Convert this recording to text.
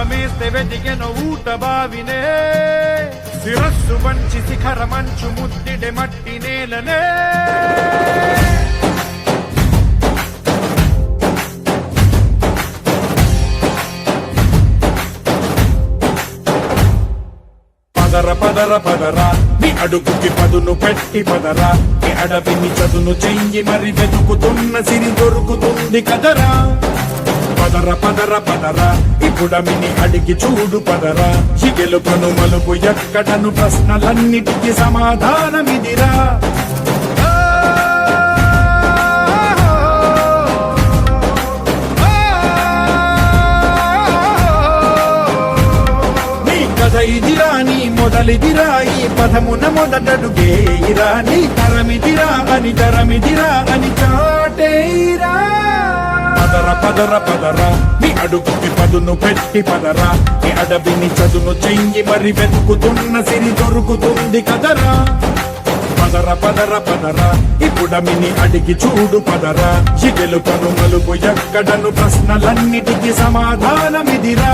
దాహమేస్తే వెతికెను ఊట బావినే శిరస్సు వంచి శిఖర మంచు ముద్దిడె మట్టి నేలనే పదర పదర పదరా నీ అడుగుకి పదును పెట్టి పదరా నీ అడవిని చదును చెయ్యి మరి వెతుకుతున్న సిరి దొరుకుతుంది కదరా పదర పదర పదరా ఇప్పుడమిని అడిగి చూడు పదరా గెలుపను మలుపు ఎక్కడను ప్రశ్నలన్నిటికీ సమాధానమిదిరా ఇదిరా నీ మొదలిదిరా ఈ పదమున మొదటడుగేయిరా నీ తరమిదిరా అని చాటేయిరా పదర పదర పదరా నీ అడుగుకి పదును పెట్టి పదరా నీ అడవిని చదును చెయ్యి మరి వెతుకుతున్న సిరి దొరుకుతుంది కదరా పదర పదర పదరా ఇప్పుడమిని అడిగి చూడు పదరా గెలుపను మలుపు ఎక్కడను ప్రశ్నలన్నిటికీ సమాధానమిదిరా.